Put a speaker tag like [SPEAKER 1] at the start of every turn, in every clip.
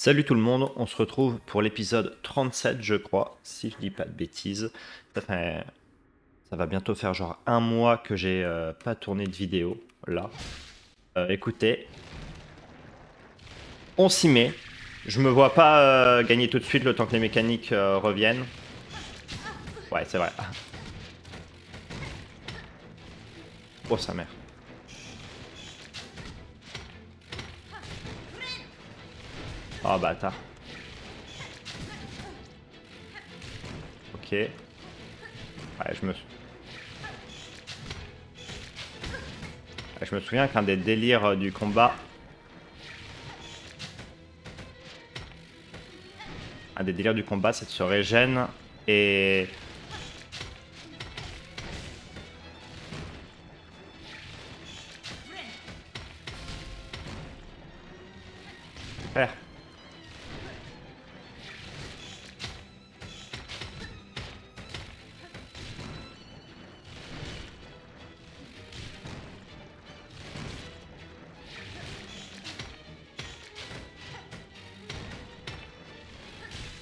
[SPEAKER 1] Salut tout le monde, on se retrouve pour l'épisode 37 je crois, si je dis pas de bêtises. Ça va bientôt faire genre un mois que j'ai pas tourné de vidéo là. Écoutez, on s'y met. Je me vois pas gagner tout de suite le temps que les mécaniques reviennent. Ouais, c'est vrai. Oh sa mère. Oh bâtard. Ok. Ouais, je me souviens qu'un des délires du combat... Un des délires du combat, c'est de se régène et... Faire.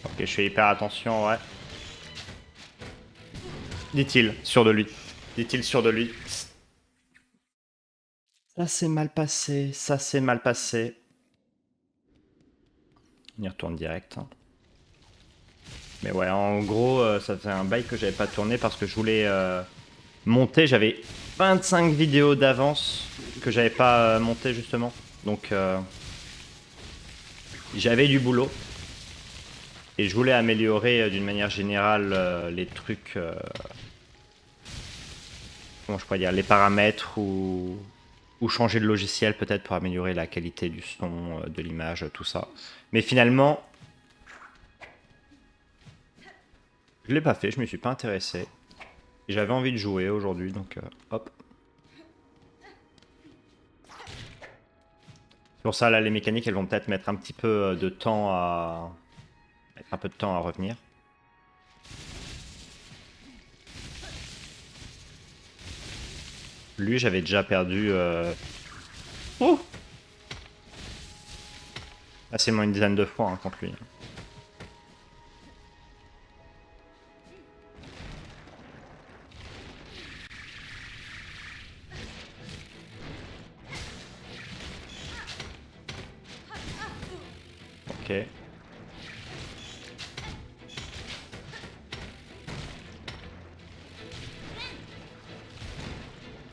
[SPEAKER 1] Ok, je fais hyper attention, ouais. Dit-il, sûr de lui. Dit-il sûr de lui. Ça s'est mal passé, ça s'est mal passé. On y retourne direct. Mais ouais, en gros, ça faisait un bail que j'avais pas tourné parce que je voulais monter. J'avais 25 vidéos d'avance que j'avais pas monté justement. Donc j'avais du boulot. Et je voulais améliorer d'une manière générale les trucs... comment je pourrais dire, les paramètres ou changer de logiciel peut-être pour améliorer la qualité du son, de l'image, tout ça. Mais finalement, je l'ai pas fait, je m'y suis pas intéressé. Et j'avais envie de jouer aujourd'hui, donc hop. Pour ça, là, les mécaniques, elles vont peut-être mettre un petit peu de temps à... mettre un peu de temps à revenir. Lui, j'avais déjà perdu... Oh, facilement une dizaine de fois hein, contre lui. Ok.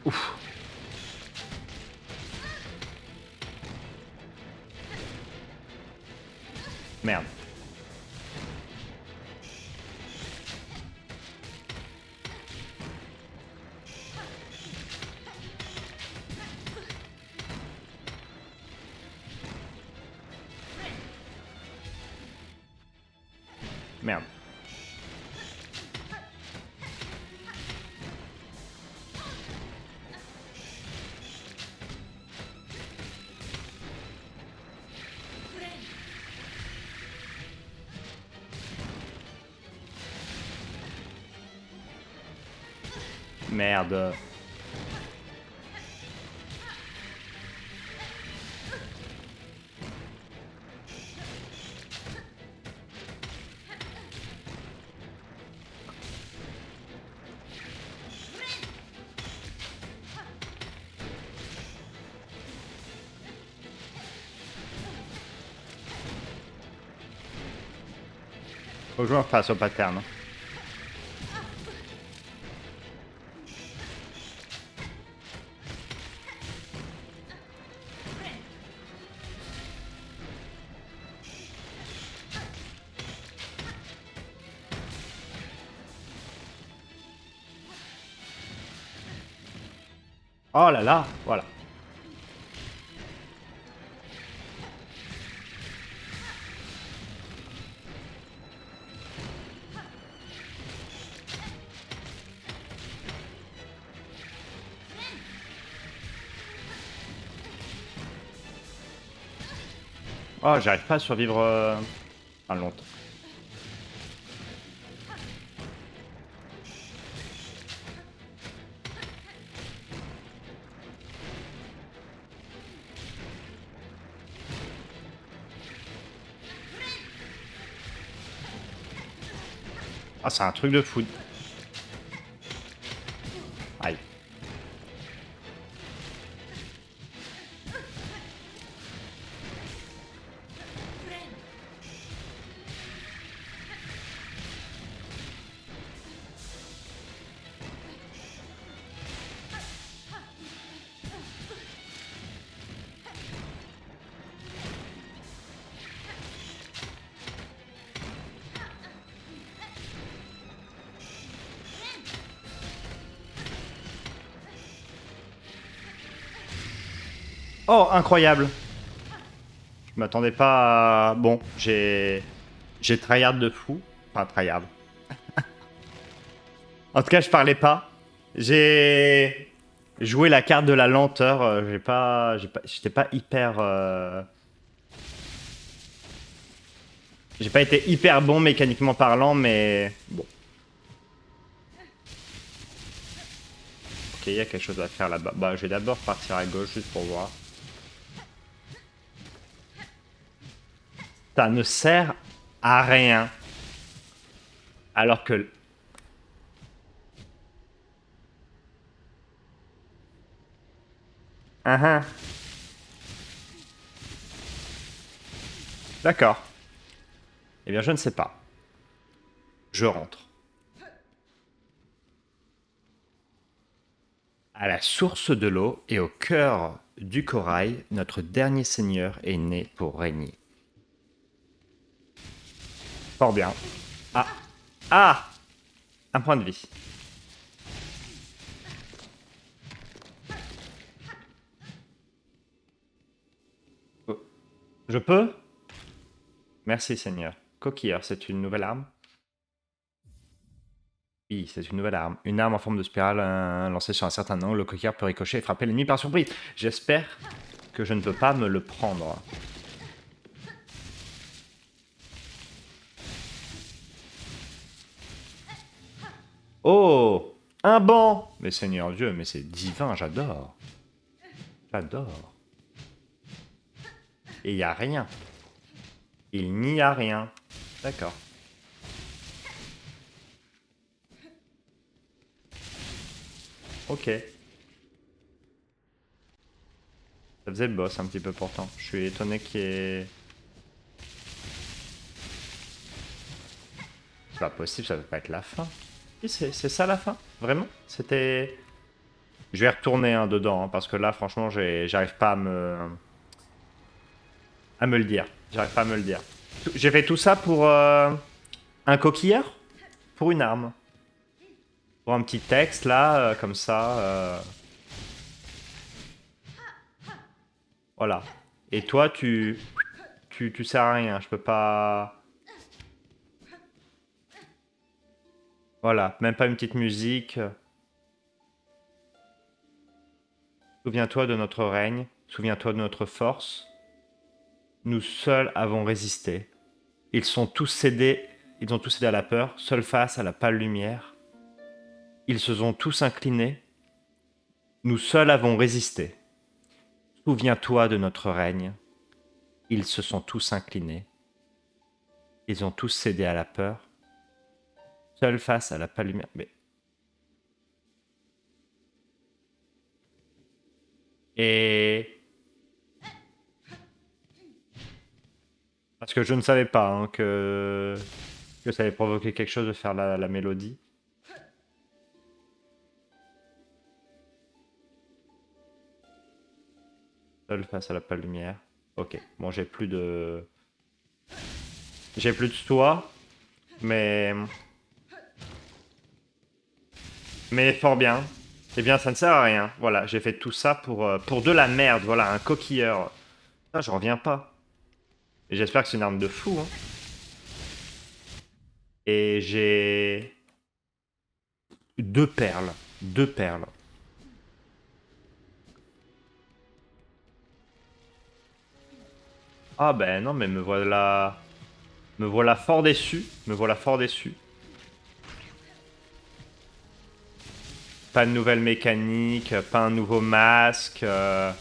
[SPEAKER 1] Ouf. Merde. Merde. Merde. Faut jouer face au pattern. Oh là là, voilà. Oh, j'arrive pas à survivre longtemps. Ah, c'est un truc de fou. Aïe. Oh, incroyable. Je m'attendais pas à... Bon, j'ai tryhard de fou. Enfin, tryhard. En tout cas, je parlais pas. J'ai joué la carte de la lenteur. J'étais pas hyper... J'ai pas été hyper bon mécaniquement parlant, mais bon. Ok, il y a quelque chose à faire là-bas. Bah, je vais d'abord partir à gauche juste pour voir. Ça ne sert à rien. Alors que... D'accord. Eh bien, je ne sais pas. Je rentre. À la source de l'eau et au cœur du corail, notre dernier seigneur est né pour régner. Fort bien. Ah. Ah. Un point de vie. Oh. Je peux? Merci Seigneur. Coquilleur, c'est une nouvelle arme? Oui, c'est une nouvelle arme. Une arme en forme de spirale lancée sur un certain angle. Le coquilleur peut ricocher et frapper l'ennemi par surprise. J'espère que je ne peux pas me le prendre. Oh! Un banc! Mais Seigneur Dieu, mais c'est divin, j'adore. J'adore. Et il n'y a rien. Il n'y a rien. D'accord. Ok. Ça faisait le boss un petit peu pourtant. Je suis étonné qu'il y ait... C'est pas possible, ça peut pas être la fin. C'est ça la fin? Vraiment? C'était... Je vais retourner dedans, hein, parce que là, franchement, j'arrive pas à me le dire. J'arrive pas à me le dire. J'ai fait tout ça pour un coquilleur? Pour une arme. Pour un petit texte, là, comme ça. Voilà. Et toi, tu sers à rien. Je peux pas... Voilà. Même pas une petite musique. Souviens-toi de notre règne. Souviens-toi de notre force. Nous seuls avons résisté. Ils ont tous cédé à la peur, seuls face à la pâle lumière. Ils se sont tous inclinés. Nous seuls avons résisté. Souviens-toi de notre règne. Ils se sont tous inclinés. Ils ont tous cédé à la peur, seuls face à la pâle lumière. Mais... Et... Parce que je ne savais pas hein, que ça allait provoquer quelque chose de faire la mélodie. Seul face à la pâle lumière. Ok, bon j'ai plus de... J'ai plus de soi, mais... Mais fort bien. Eh bien ça ne sert à rien. Voilà, j'ai fait tout ça pour de la merde. Voilà, un coquilleur. Ah, je reviens pas. Et j'espère que c'est une arme de fou. Hein. Et j'ai... Deux perles. Deux perles. Ah ben non, mais me voilà... Me voilà fort déçu. Me voilà fort déçu. Pas de nouvelle mécanique, pas un nouveau masque. Là,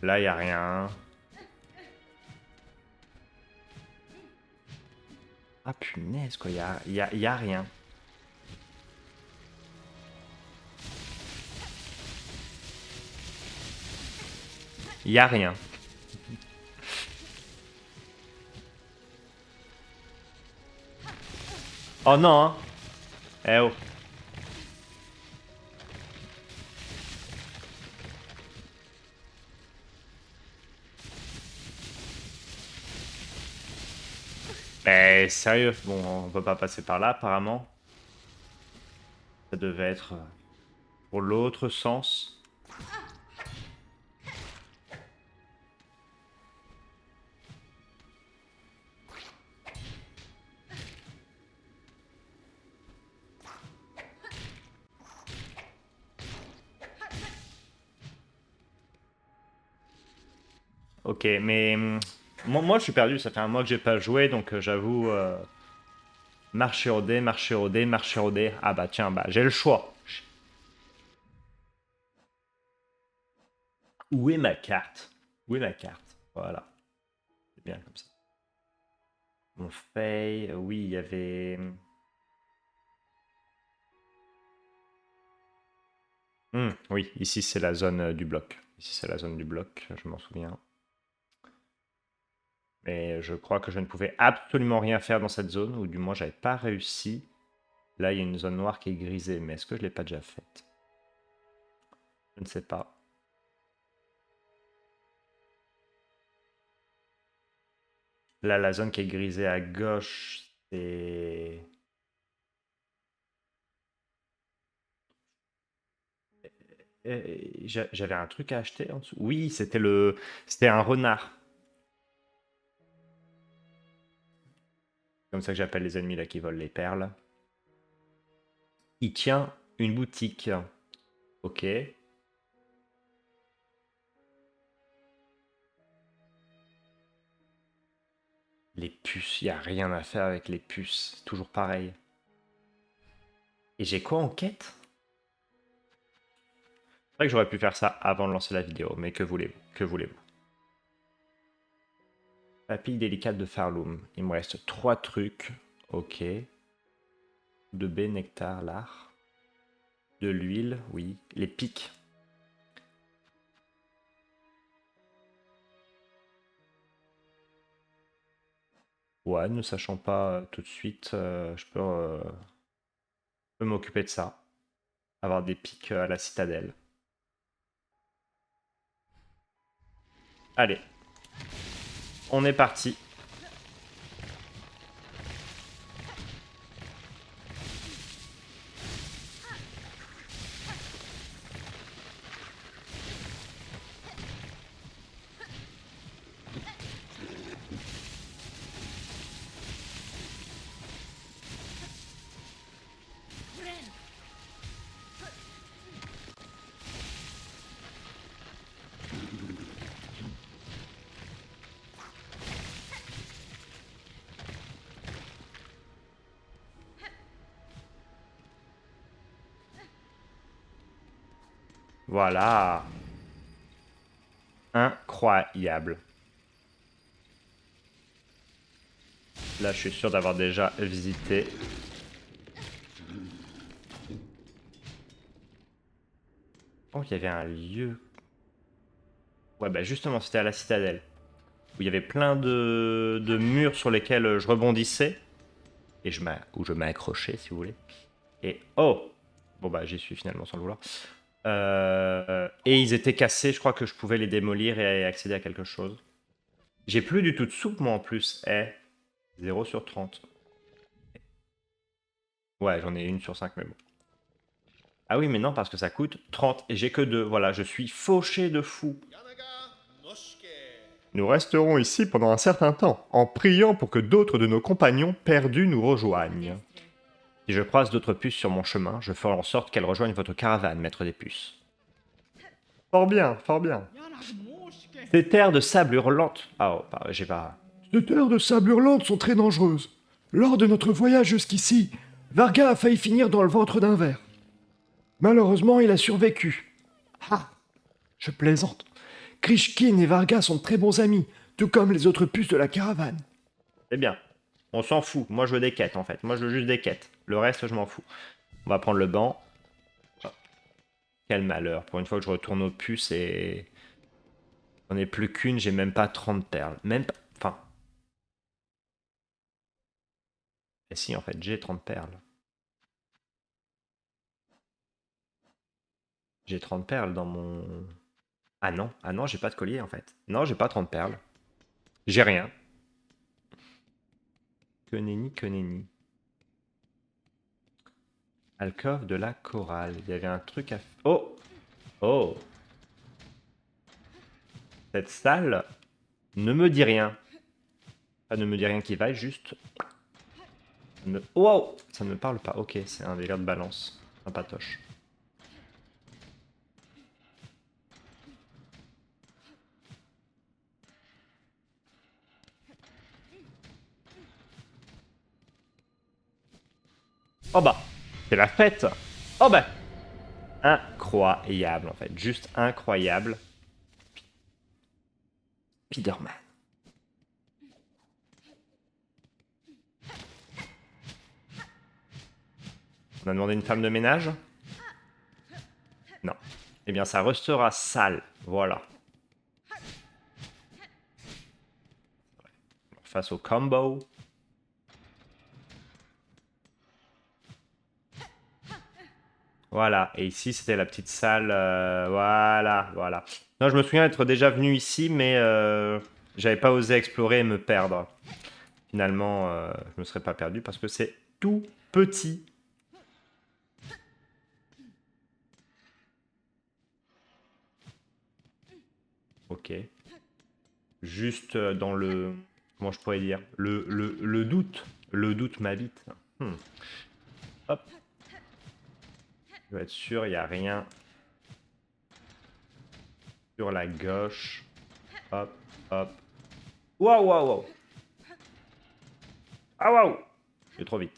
[SPEAKER 1] y a rien. Ah punaise quoi, y a rien. Y a rien. Oh non hein. Eh oh. Mais sérieux, bon, on peut pas passer par là apparemment. Ça devait être pour l'autre sens. Ok, mais moi je suis perdu, ça fait un mois que j'ai pas joué, donc j'avoue, marcher au dé, marcher au dé, marcher au dé. Ah bah tiens, bah j'ai le choix. Où est ma carte? Où est ma carte? Voilà, c'est bien comme ça. On fait, oui, il y avait... oui, ici c'est la zone du bloc. Ici c'est la zone du bloc, je m'en souviens. Mais je crois que je ne pouvais absolument rien faire dans cette zone, ou du moins j'avais pas réussi. Là, il y a une zone noire qui est grisée, mais est-ce que je l'ai pas déjà faite? Je ne sais pas. Là, la zone qui est grisée à gauche, c'est... J'avais un truc à acheter en dessous. Oui, c'était un renard. Comme ça que j'appelle les ennemis là qui volent les perles. Il tient une boutique. Ok. Les puces, il n'y a rien à faire avec les puces. C'est toujours pareil. Et j'ai quoi en quête? C'est vrai que j'aurais pu faire ça avant de lancer la vidéo, mais que voulez-vous? Que voulez-vous? Papille délicate de Farloom. Il me reste 3 trucs. Ok. De B, nectar, lard. De l'huile, oui. Les pics. Ouais, ne sachant pas tout de suite, je peux m'occuper de ça. Avoir des pics à la citadelle. Allez, on est parti. Voilà. Incroyable. Là, je suis sûr d'avoir déjà visité. Oh, il y avait un lieu. Ouais, bah justement, c'était à la citadelle. Où il y avait plein de murs sur lesquels je rebondissais. Et où je m'ai accroché, si vous voulez. Et oh! Bon, bah, j'y suis finalement sans le vouloir. Et ils étaient cassés, je crois que je pouvais les démolir et accéder à quelque chose. J'ai plus du tout de soupe, moi, en plus. 0 sur 30. Ouais, j'en ai 1 sur 5, mais bon. Ah oui, mais non, parce que ça coûte 30 et j'ai que 2. Voilà, je suis fauché de fou. Nous resterons ici pendant un certain temps, en priant pour que d'autres de nos compagnons perdus nous rejoignent. Si je croise d'autres puces sur mon chemin, je ferai en sorte qu'elles rejoignent votre caravane, maître des puces. Fort bien, fort bien. Ces terres de sable hurlantes... Ah, oh, j'ai pas...
[SPEAKER 2] Ces terres de sable hurlante sont très dangereuses. Lors de notre voyage jusqu'ici, Varga a failli finir dans le ventre d'un ver. Malheureusement, il a survécu. Ah, je plaisante. Krishkin et Varga sont de très bons amis, tout comme les autres puces de la caravane.
[SPEAKER 1] C'est bien. On s'en fout. Moi, je veux des quêtes, en fait. Moi, je veux juste des quêtes. Le reste, je m'en fous. On va prendre le banc. Oh, quel malheur. Pour une fois que je retourne aux puces et... J'en ai plus qu'une, j'ai même pas 30 perles. Même pas... Enfin... Et si, en fait, j'ai 30 perles. J'ai 30 perles dans mon... Ah non, j'ai pas de collier, en fait. Non, j'ai pas 30 perles. J'ai rien. Que nenni, que nenni. Alcôve de la chorale. Il y avait un truc à... Oh! Oh! Cette salle ne me dit rien. Ça ne me dit rien qui vaille, juste... Wow! Ça ne me parle pas. Ok, c'est un délire de balance. Un patoche. Oh bah! C'est la fête! Oh bah! Incroyable, en fait. Juste incroyable. Spider-Man. On a demandé une femme de ménage? Non. Eh bien, ça restera sale. Voilà. Face au combo. Voilà. Et ici, c'était la petite salle. Voilà, voilà. Non, je me souviens être déjà venu ici, mais j'avais pas osé explorer et me perdre. Finalement, je me serais pas perdu parce que c'est tout petit. Ok. Juste dans le... Comment je pourrais dire? Le doute. Le doute m'habite. Hop. Je dois être sûr, il n'y a rien sur la gauche. Hop, hop. Waouh, waouh, waouh. Ah, waouh. Je vais trop vite.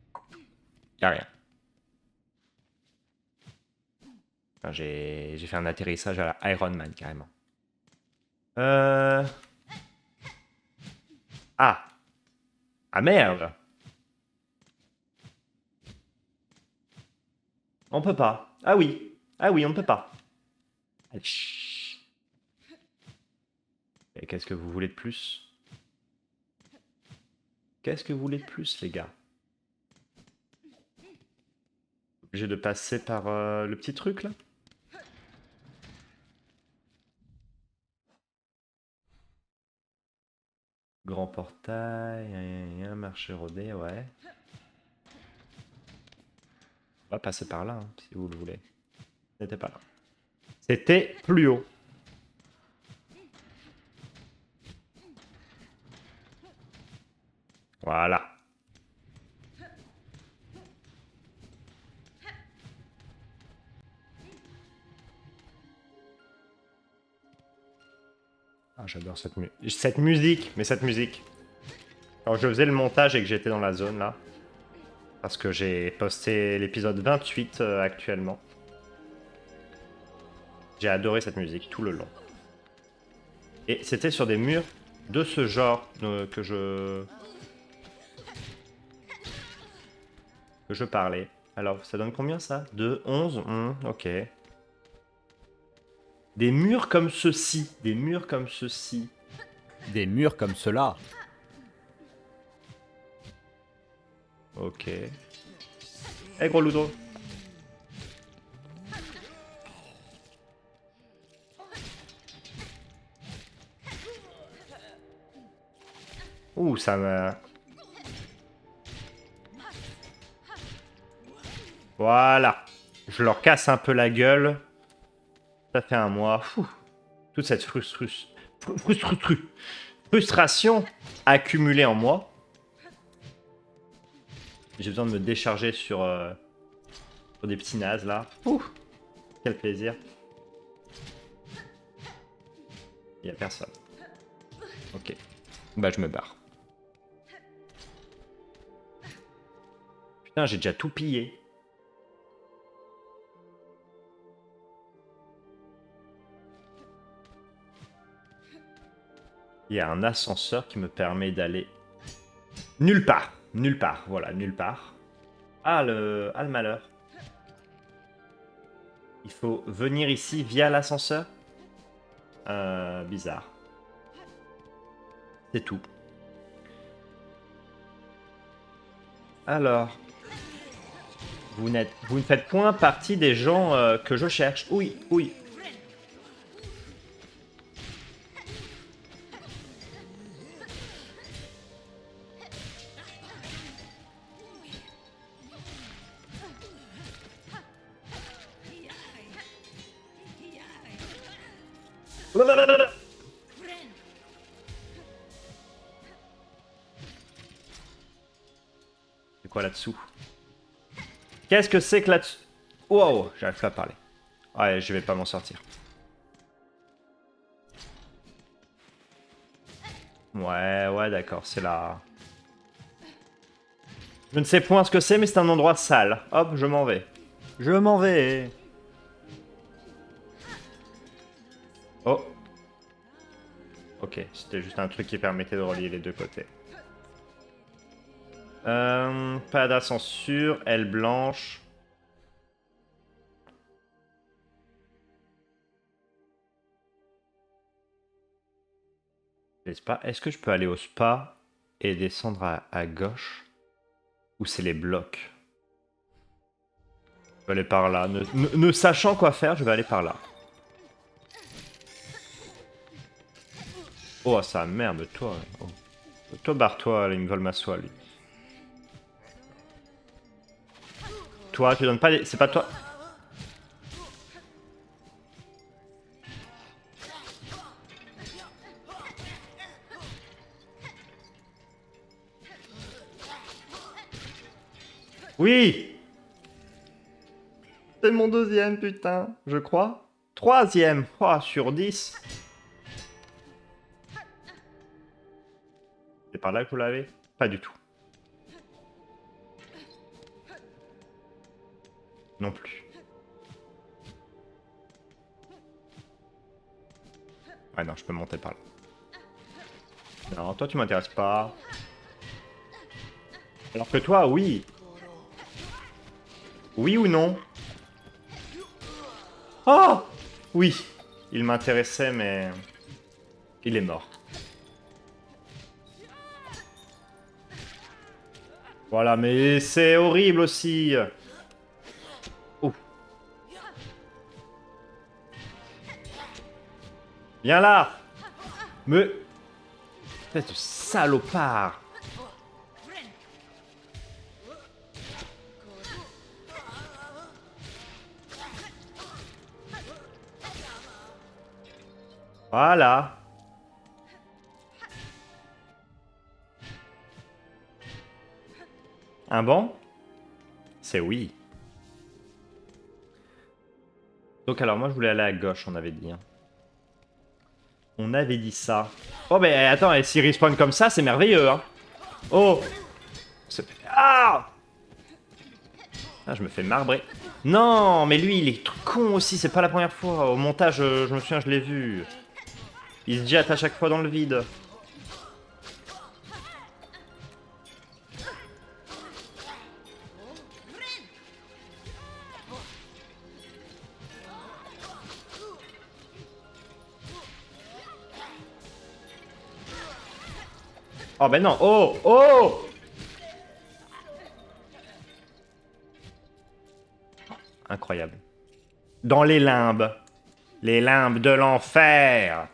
[SPEAKER 1] Il n'y a rien. Enfin, j'ai fait un atterrissage à la Iron Man, carrément. Ah. Ah, merde. On peut pas. Ah oui. Ah oui, on ne peut pas. Allez, chut. Et qu'est-ce que vous voulez de plus? Qu'est-ce que vous voulez de plus, les gars? Obligé de passer par le petit truc, là? Grand portail, un marché rodé, ouais. On va passer par là, hein, si vous le voulez. C'était pas là. C'était plus haut. Voilà. Ah, j'adore cette musique, mais cette musique. Quand je faisais le montage et que j'étais dans la zone là, parce que j'ai posté l'épisode 28 actuellement, j'ai adoré cette musique tout le long. Et c'était sur des murs de ce genre que je parlais. Alors, ça donne combien ça? 2, 11 ok. Des murs comme ceci. Des murs comme ceci.
[SPEAKER 3] Des murs comme cela.
[SPEAKER 1] Ok. Eh gros loudre. Ouh, ça me... Voilà. Je leur casse un peu la gueule. Ça fait un mois. Fou. Toute cette frustration accumulée en moi. J'ai besoin de me décharger sur des petits nazes là. Ouh. Quel plaisir. Il n'y a personne. Ok. Bah je me barre. Putain, j'ai déjà tout pillé. Il y a un ascenseur qui me permet d'aller nulle part. Nulle part, voilà, nulle part. Ah, le malheur. Il faut venir ici via l'ascenseur. Bizarre. C'est tout. Alors, vous ne faites point partie des gens que je cherche. Oui, oui. C'est quoi là-dessous? Qu'est-ce que c'est que là-dessous? Wow, j'arrive pas à parler. Ouais, je vais pas m'en sortir. Ouais, d'accord, c'est là. Je ne sais point ce que c'est, mais c'est un endroit sale. Hop, je m'en vais.
[SPEAKER 3] Je m'en vais.
[SPEAKER 1] Oh. Ok, c'était juste un truc qui permettait de relier les deux côtés. Pas d'ascenseur, aile blanche. Les spas. Est-ce que je peux aller au spa et descendre à gauche? Ou c'est les blocs? Je vais aller par là. Ne sachant quoi faire, je vais aller par là. Oh, ça merde, toi. Oh. Toi, barre-toi, là, il me vole ma soie, lui. Toi, tu donnes pas les... C'est pas toi. Oui! C'est mon deuxième, putain, je crois. Troisième, oh, sur 10. C'est par là que vous l'avez? Pas du tout. Non plus. Ouais, non, je peux monter par là. Non, toi, tu m'intéresses pas. Alors que toi, oui. Oui ou non? Oh! Oui. Il m'intéressait, mais... Il est mort. Voilà, mais c'est horrible aussi. Oh. Viens là! Me... Espèce de salopard! Voilà. Un banc? C'est oui. Donc alors moi je voulais aller à gauche, on avait dit. Hein. On avait dit ça. Oh mais attends, et s'il respawn comme ça, c'est merveilleux. Hein. Oh. Ah! Ah, je me fais marbrer. Non, mais lui il est con aussi, c'est pas la première fois. Au montage, je me souviens, je l'ai vu. Il se jette à chaque fois dans le vide. Oh ben non, oh, oh! Incroyable. Dans les limbes. Les limbes de l'enfer.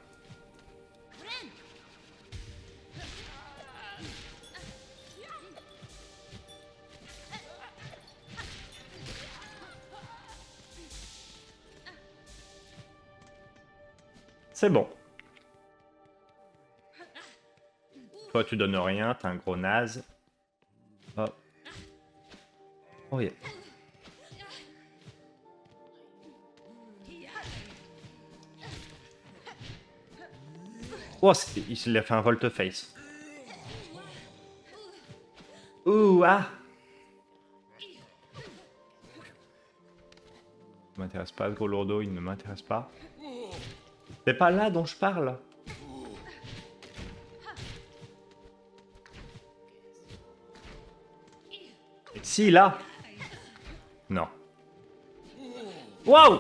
[SPEAKER 1] C'est bon. Toi, tu donnes rien, t'es un gros naze. Oh. Oh yeah. Oh, il a fait un volte-face. Ouh, ah! Il m'intéresse pas, ce gros lourdeau, il ne m'intéresse pas. C'est pas là dont je parle. Ici, là. Non. Waouh!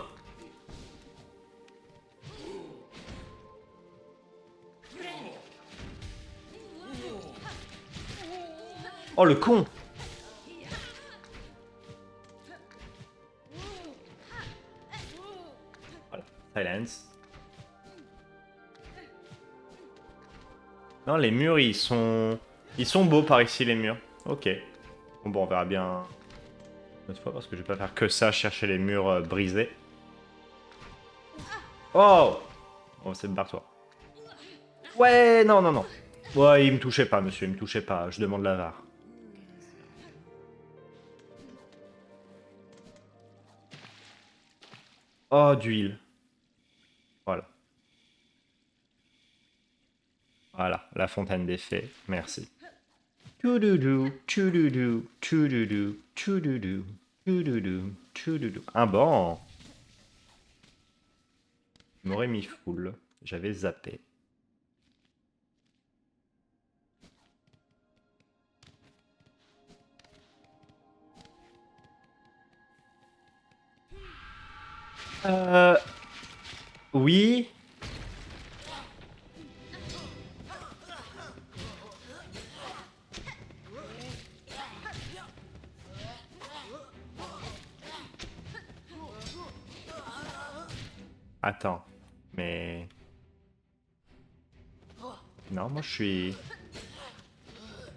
[SPEAKER 1] Oh, le con! Voilà, silence. Non, les murs, ils sont beaux par ici, les murs. Ok. Bon, on verra bien une autre fois, parce que je vais pas faire que ça, chercher les murs brisés. Oh! Oh, c'est barre-toi. Ouais, non, non, non. Ouais, il me touchait pas, monsieur, il me touchait pas. Je demande l'avare. Oh, d'huile. Voilà. Voilà, la fontaine des fées. Merci. Tchoudoudou, tchoudoudou, tchoudoudou, tchoudoudou, tchoudoudou, tchoudoudou. Un banc. Je m'aurais mis full. J'avais zappé. Oui. Attends, mais... Non, moi je suis...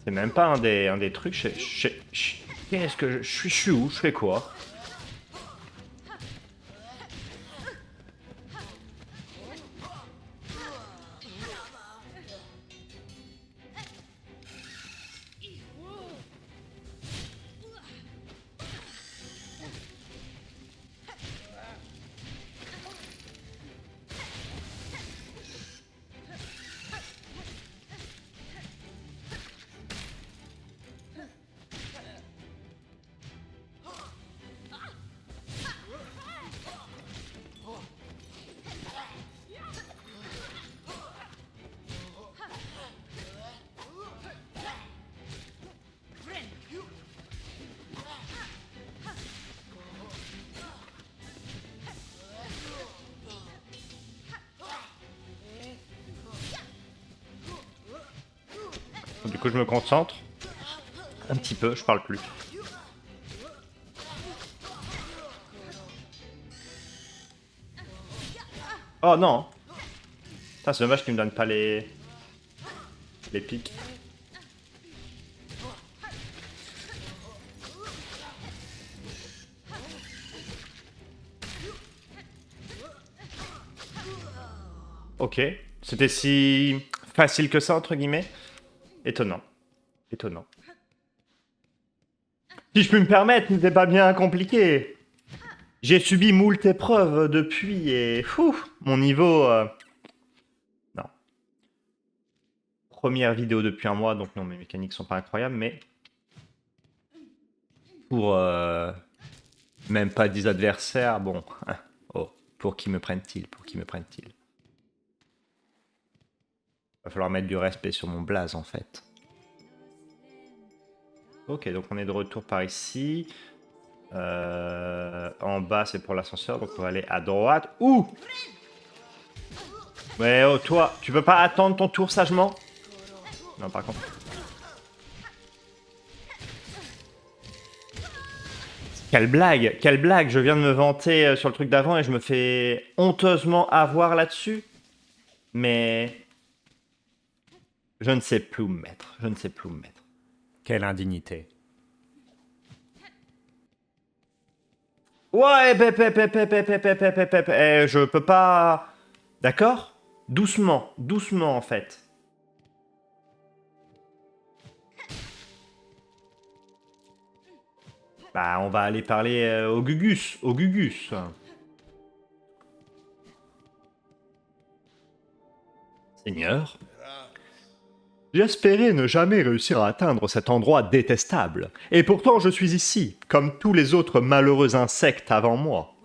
[SPEAKER 1] C'est même pas un des trucs... Qu'est-ce que je suis où? Je fais quoi? Du coup, je me concentre. Un petit peu, je parle plus. Oh non! Putain, c'est dommage qu'il me donne pas les pics. Ok. C'était si facile que ça, entre guillemets. Étonnant. Étonnant. Si je puis me permettre, n'était pas bien compliqué. J'ai subi moult épreuves depuis et... mon niveau... Non. Première vidéo depuis un mois, donc non, mes mécaniques sont pas incroyables, mais... Pour... Même pas 10 adversaires, bon... Oh, pour qui me prennent-ils? Pour qui me prennent-ils? Va falloir mettre du respect sur mon blaze, en fait. Ok, donc on est de retour par ici. En bas, c'est pour l'ascenseur, donc on va aller à droite. Ouh! Mais oh, toi, tu peux pas attendre ton tour sagement? Non, par contre. Quelle blague! Quelle blague! Je viens de me vanter sur le truc d'avant et je me fais honteusement avoir là-dessus. Mais... Je ne sais plus où me mettre. Je ne sais plus où me mettre.
[SPEAKER 3] Quelle indignité.
[SPEAKER 1] Ouais, je peux pas... D'accord? Doucement, doucement en fait. Bah, on va aller parler au Gugus, au Gugus. Seigneur, j'espérais ne jamais réussir à atteindre cet endroit détestable. Et pourtant, je suis ici, comme tous les autres malheureux insectes avant moi.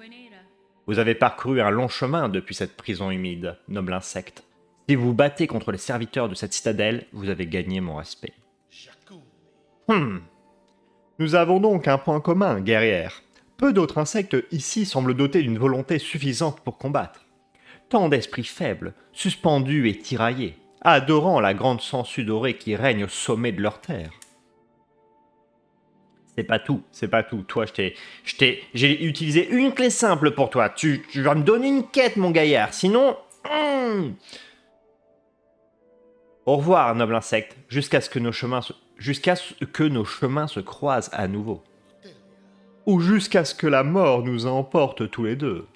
[SPEAKER 1] Vous avez parcouru un long chemin depuis cette prison humide, noble insecte. Si vous vous battez contre les serviteurs de cette citadelle, vous avez gagné mon respect. Nous avons donc un point commun, guerrière. Peu d'autres insectes ici semblent dotés d'une volonté suffisante pour combattre. Tant d'esprits faibles, suspendus et tiraillés, adorant la grande sangsue dorée qui règne au sommet de leur terre. C'est pas tout, c'est pas tout. Toi, j'ai utilisé une clé simple pour toi. Tu vas me donner une quête, mon gaillard. Sinon... Au revoir, noble insecte, jusqu'à ce que nos chemins se croisent à nouveau. Ou jusqu'à ce que la mort nous emporte tous les deux.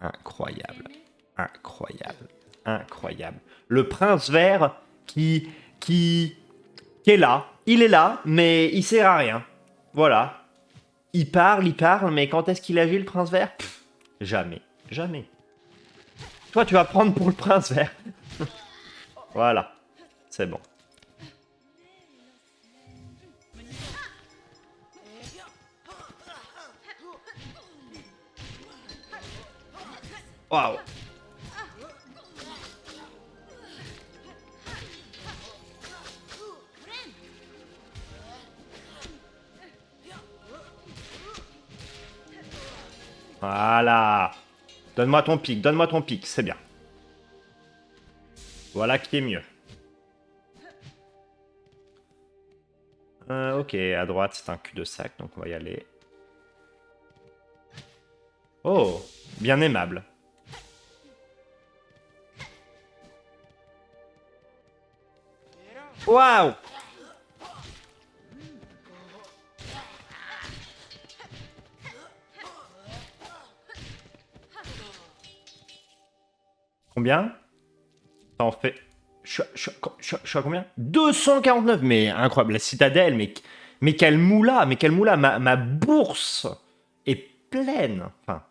[SPEAKER 1] Incroyable, incroyable, incroyable. Le prince vert qui est là. Il est là, mais il sert à rien. Voilà. Il parle, mais quand est-ce qu'il agit, le prince vert? Jamais, jamais. Toi, tu vas prendre pour le prince vert. Voilà, c'est bon. Waouh. Voilà. Donne-moi ton pic, c'est bien. Voilà qui est mieux. Ok, à droite, c'est un cul-de-sac, donc on va y aller. Oh, bien aimable. Waouh! Combien? Ça en fait... Je suis à combien? 249. Mais incroyable, la citadelle, mais quelle moula, ma bourse est pleine. Enfin...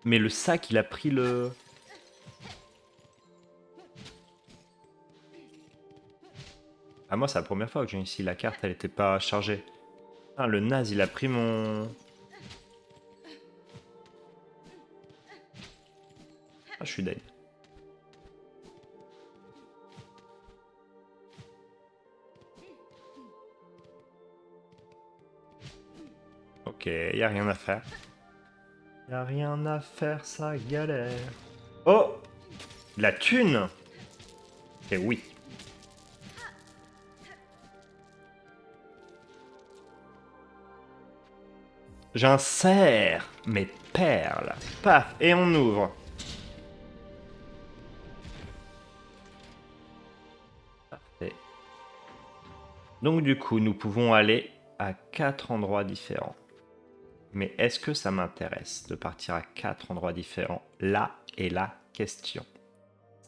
[SPEAKER 1] Mais le sac, il a pris le... Ah, moi, c'est la première fois que j'ai ici. La carte, elle était pas chargée. Ah, le naze, il a pris mon... Ah, je suis deg. Ok, y a rien à faire. Y a rien à faire, ça galère. Oh! La thune! Et oui. J'insère mes perles. Paf, et on ouvre. Parfait. Donc du coup, nous pouvons aller à 4 endroits différents. Mais est-ce que ça m'intéresse de partir à 4 endroits différents? Là est la question.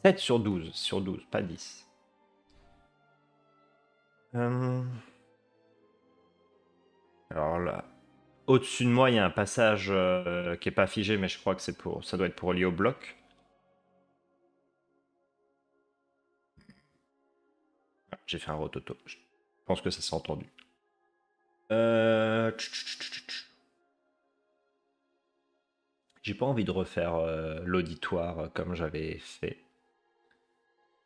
[SPEAKER 1] 7 sur 12, pas 10. Alors là, au-dessus de moi, il y a un passage qui est pas figé, mais je crois que ça doit être pour lier au bloc. Ah, j'ai fait un rototo. Je pense que ça s'est entendu. J'ai pas envie de refaire l'auditoire comme j'avais fait.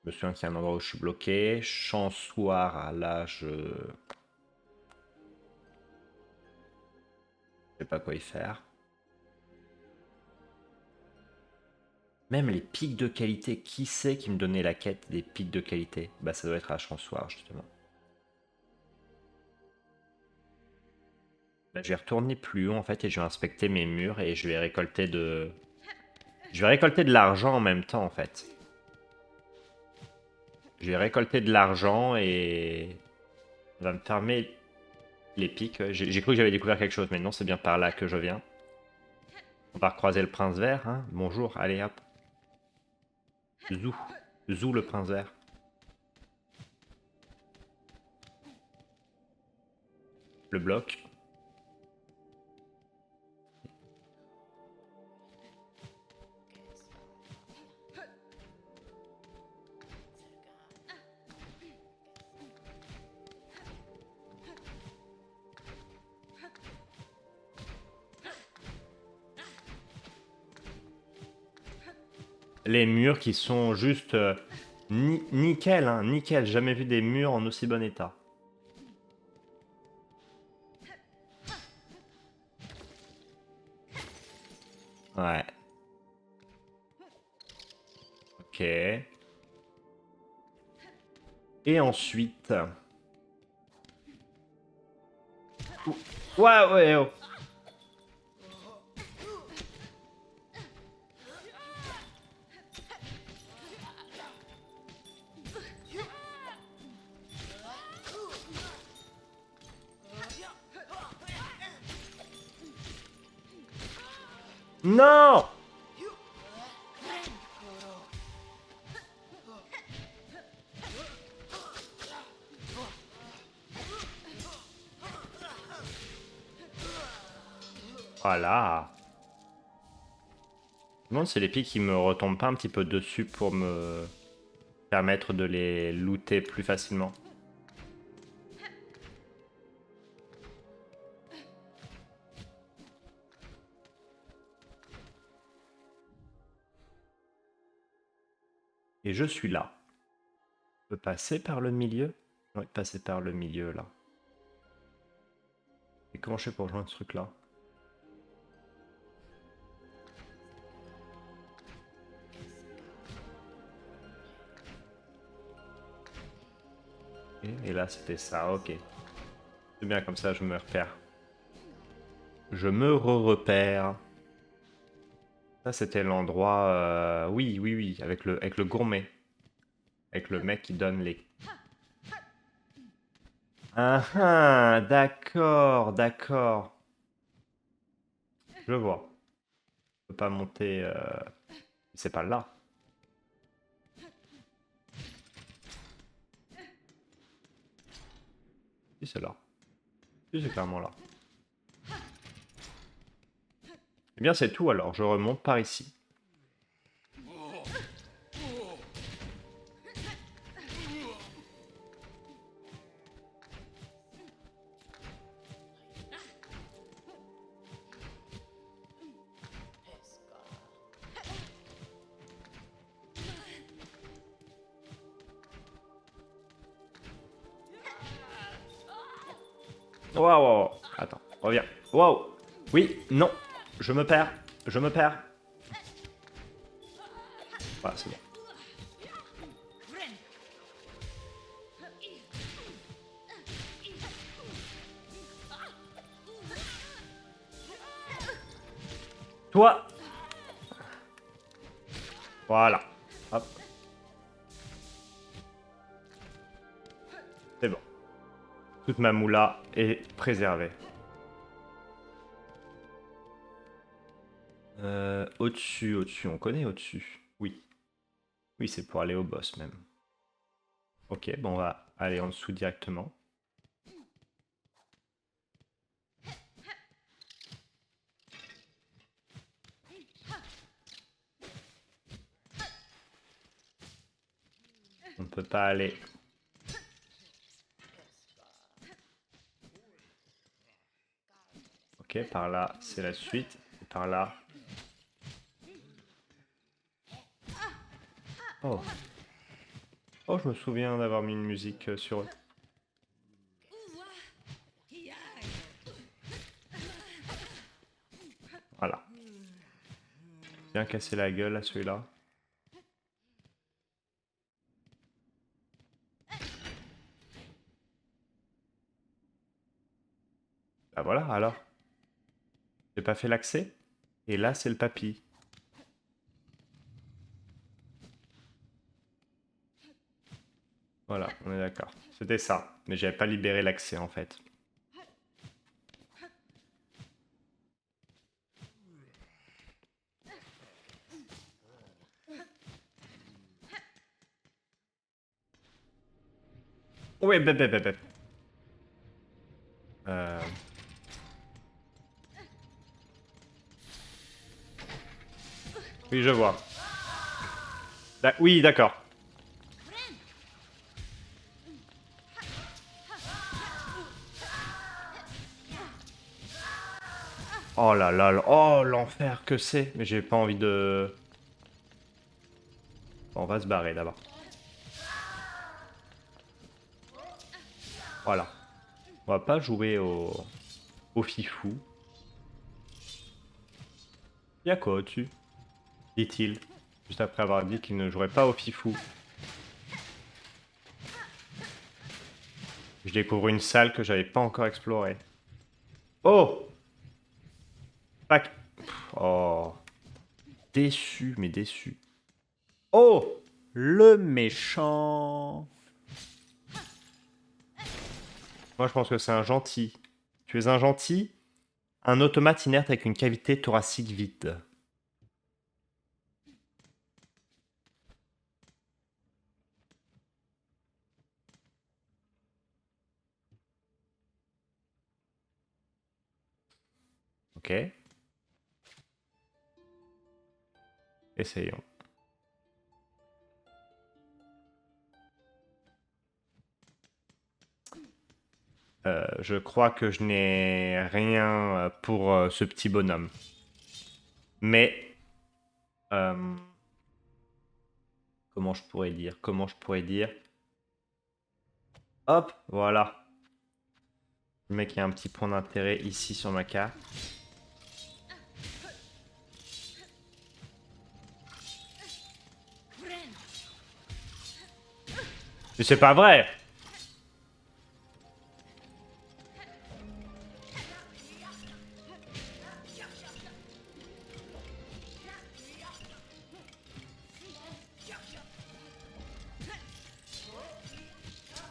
[SPEAKER 1] Je me souviens qu'il y a un endroit où je suis bloqué. Chansoir, là, je sais pas quoi y faire. Même les pics de qualité, qui c'est qui me donnait la quête des pics de qualité? Bah ça doit être à Chansoir, justement. Bah, je vais retourner plus haut en fait et je vais inspecter mes murs et je vais récolter de... Je vais récolter de l'argent en même temps en fait. Je vais récolter de l'argent et... On va me fermer les pics. J'ai cru que j'avais découvert quelque chose mais non, c'est bien par là que je viens. On va recroiser le prince vert, hein. Bonjour, allez hop. Zou. Zou le prince vert. Le bloc. Les murs qui sont juste Nickel, hein, nickel. Jamais vu des murs en aussi bon état. Ouais. Ok. Et ensuite... Ouais, ouais, oh. Non! Voilà. Je me demande si les pics qui me retombent pas un petit peu dessus pour me permettre de les looter plus facilement. Et je suis là. Je peux passer par le milieu? Oui, passer par le milieu là. Et comment je fais pour rejoindre ce truc là? Et là c'était ça, ok. C'est bien comme ça, je me repère. Je me repère. Ça c'était l'endroit... Oui, oui, oui, avec le gourmet. Avec le mec qui donne les... Ah ah, d'accord, d'accord. Je vois. Je peux pas monter... C'est pas là. Si c'est là. Si c'est clairement là. Eh bien c'est tout alors, je remonte par ici. Waouh, wow, wow. Attends, reviens. Waouh. Oui, non. Je me perds. Je me perds. Voilà, c'est bon. Toi. Voilà. Hop. C'est bon. Toute ma moula est préservée. Au-dessus, au-dessus. On connaît au-dessus. Oui. Oui, c'est pour aller au boss même. Ok, bon, on va aller en dessous directement. On ne peut pas aller. Ok, par là, c'est la suite. Et par là. Oh. Oh, je me souviens d'avoir mis une musique sur eux. Voilà. Bien casser la gueule à celui-là. Bah voilà, alors. J'ai pas fait l'accès. Et là, c'est le papy. Voilà, on est d'accord. C'était ça. Mais j'avais pas libéré l'accès, en fait. Oui, bép. Oui, je vois. Oui, d'accord. Oh là là, oh l'enfer que c'est. Mais j'ai pas envie de... Bon, on va se barrer d'abord. Voilà. On va pas jouer au fifou. Y'a quoi au-dessus? Dit-il, juste après avoir dit qu'il ne jouerait pas au fifou. Je découvre une salle que j'avais pas encore explorée. Oh! Pac. Oh. Déçu, mais déçu. Oh!
[SPEAKER 3] Le méchant.
[SPEAKER 1] Moi, je pense que c'est un gentil. Tu es un gentil? Un automate inerte avec une cavité thoracique vide. Ok. Essayons. Je crois que je n'ai rien pour ce petit bonhomme. Mais... comment je pourrais dire? Comment je pourrais dire? Hop, voilà. Le mec, il y a un petit point d'intérêt ici sur ma carte. Mais c'est pas vrai!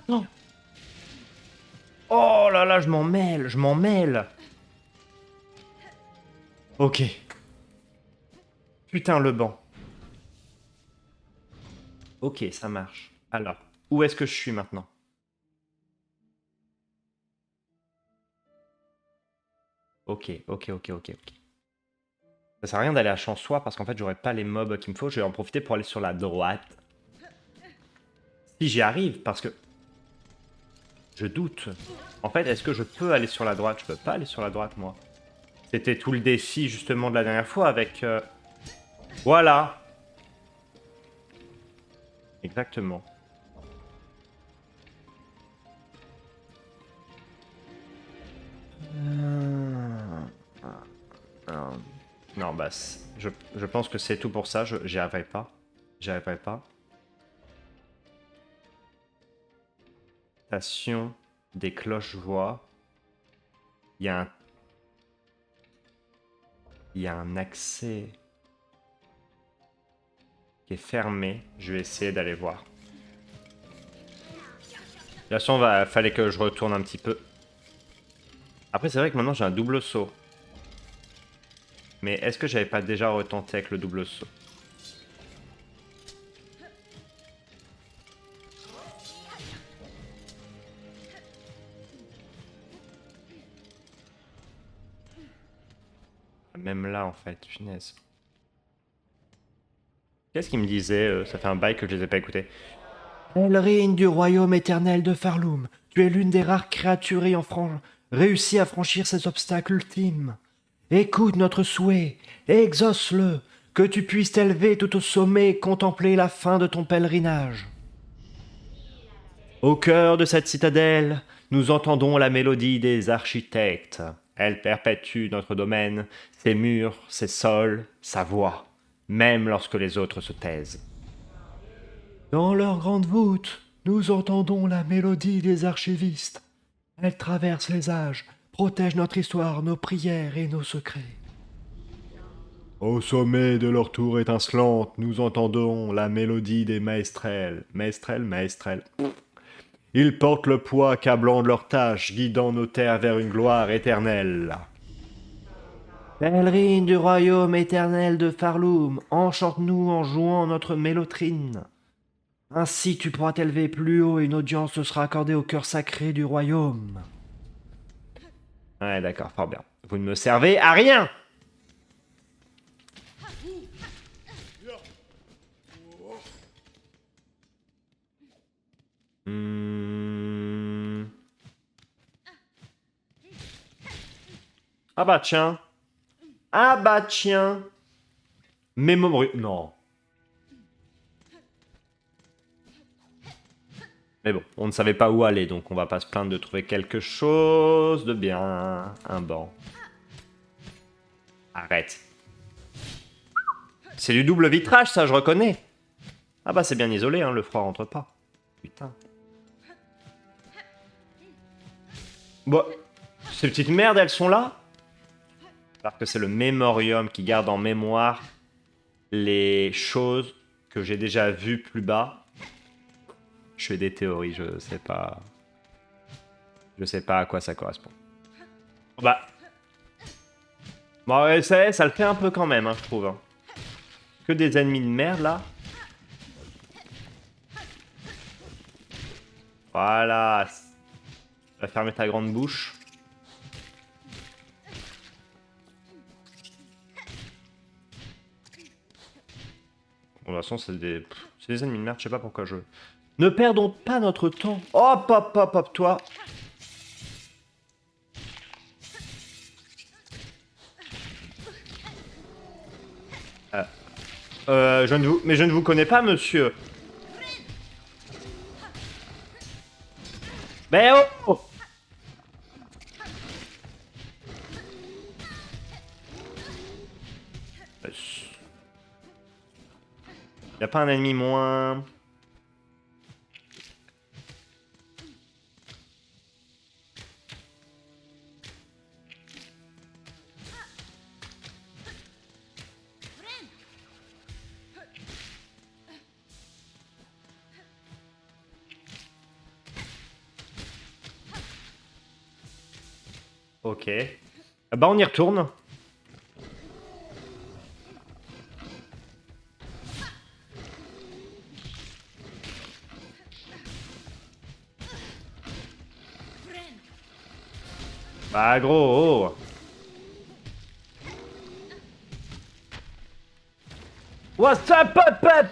[SPEAKER 1] Non! Oh là là, je m'en mêle, je m'en mêle! Ok. Putain, le banc. Ok, ça marche. Alors, où est-ce que je suis maintenant? Ok, ok, ok, ok, ok. Ça sert à rien d'aller à Chansois parce qu'en fait, j'aurai pas les mobs qu'il me faut. Je vais en profiter pour aller sur la droite. Si j'y arrive, parce que... je doute. En fait, est-ce que je peux aller sur la droite? Je peux pas aller sur la droite, moi. C'était tout le défi, justement, de la dernière fois avec... Voilà. Exactement. Non, bah, je pense que c'est tout pour ça. J'y arriverai pas. J'y arriverai pas. Station des cloches-voix. Il y a un... il y a un accès qui est fermé. Je vais essayer d'aller voir. De toute façon, fallait que je retourne un petit peu. Après, c'est vrai que maintenant j'ai un double saut. Mais est-ce que j'avais pas déjà retenté avec le double saut? Même là, en fait, punaise. Qu'est-ce qu'il me disait? Ça fait un bail que je les ai pas écoutés.
[SPEAKER 2] Elle règne du royaume éternel de Farloum. Tu es l'une des rares créatures ayant réussi à franchir ces obstacles ultimes. Écoute notre souhait, exauce-le, que tu puisses t'élever tout au sommet et contempler la fin de ton pèlerinage.
[SPEAKER 1] Au cœur de cette citadelle, nous entendons la mélodie des architectes. Elle perpétue notre domaine, ses murs, ses sols, sa voix, même lorsque les autres se taisent.
[SPEAKER 2] Dans leur grande voûte, nous entendons la mélodie des archivistes. Elle traverse les âges, protège notre histoire, nos prières et nos secrets.
[SPEAKER 1] Au sommet de leur tour étincelante, nous entendons la mélodie des maestrels. Maestrels, maestrels. Ils portent le poids accablant de leurs tâches, guidant nos terres vers une gloire éternelle.
[SPEAKER 2] Pèlerine du royaume éternel de Farloum, enchante-nous en jouant notre mélotrine. Ainsi tu pourras t'élever plus haut et une audience te sera accordée au cœur sacré du royaume.
[SPEAKER 1] Ouais, d'accord, fort bien. Vous ne me servez à rien! Ah bah tiens. Ah bah tiens. Non. Mais bon, on ne savait pas où aller, donc on va pas se plaindre de trouver quelque chose de bien. Un banc. Arrête. C'est du double vitrage, ça, je reconnais. Ah bah c'est bien isolé, hein, le froid rentre pas. Putain. Bon, ces petites merdes, elles sont là. Parce que c'est le mémorium qui garde en mémoire les choses que j'ai déjà vues plus bas. Je fais des théories, je sais pas. Je sais pas à quoi ça correspond. Bah. Bon, ouais, ça le fait un peu quand même, hein, je trouve. Hein. Que des ennemis de merde là. Voilà. Va fermer ta grande bouche. Bon, de toute façon, c'est des ennemis de merde, je sais pas pourquoi je... Ne perdons pas notre temps. Hop, hop, hop, hop, toi. Mais je ne vous connais pas, monsieur. Mais oh, oh. Y a pas un ennemi moins... Ok. Bah on y retourne. Bah gros, oh. What's up, up, up?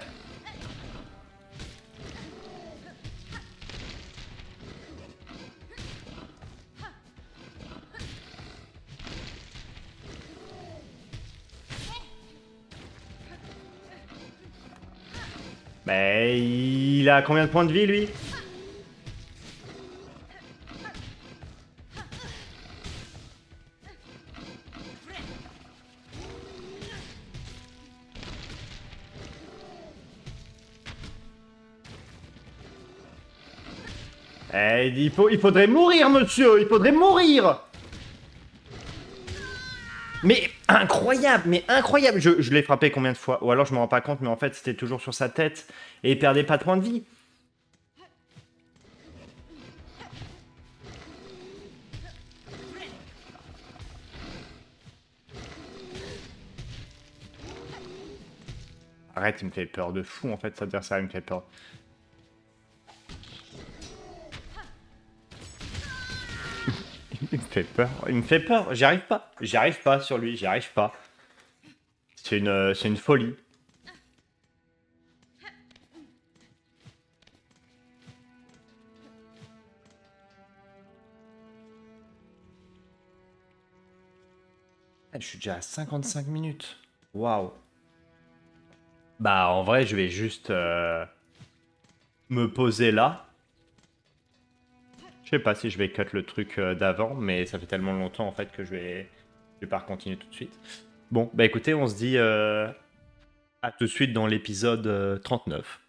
[SPEAKER 1] Bah il a combien de points de vie lui? Il faudrait mourir, monsieur. Il faudrait mourir. Mais incroyable, mais incroyable. Je l'ai frappé combien de fois? Ou alors je me rends pas compte, mais en fait c'était toujours sur sa tête et il perdait pas de points de vie. Arrête, il me fait peur de fou en fait, cet adversaire il me fait peur. Il me fait peur, il me fait peur, j'y arrive pas sur lui, j'y arrive pas. C'est une folie. Je suis déjà à 55 minutes. Waouh. Bah en vrai je vais juste me poser là. Je sais pas si je vais cut le truc d'avant, mais ça fait tellement longtemps en fait que je vais pas continuer tout de suite. Bon, bah écoutez, on se dit à tout de suite dans l'épisode 39.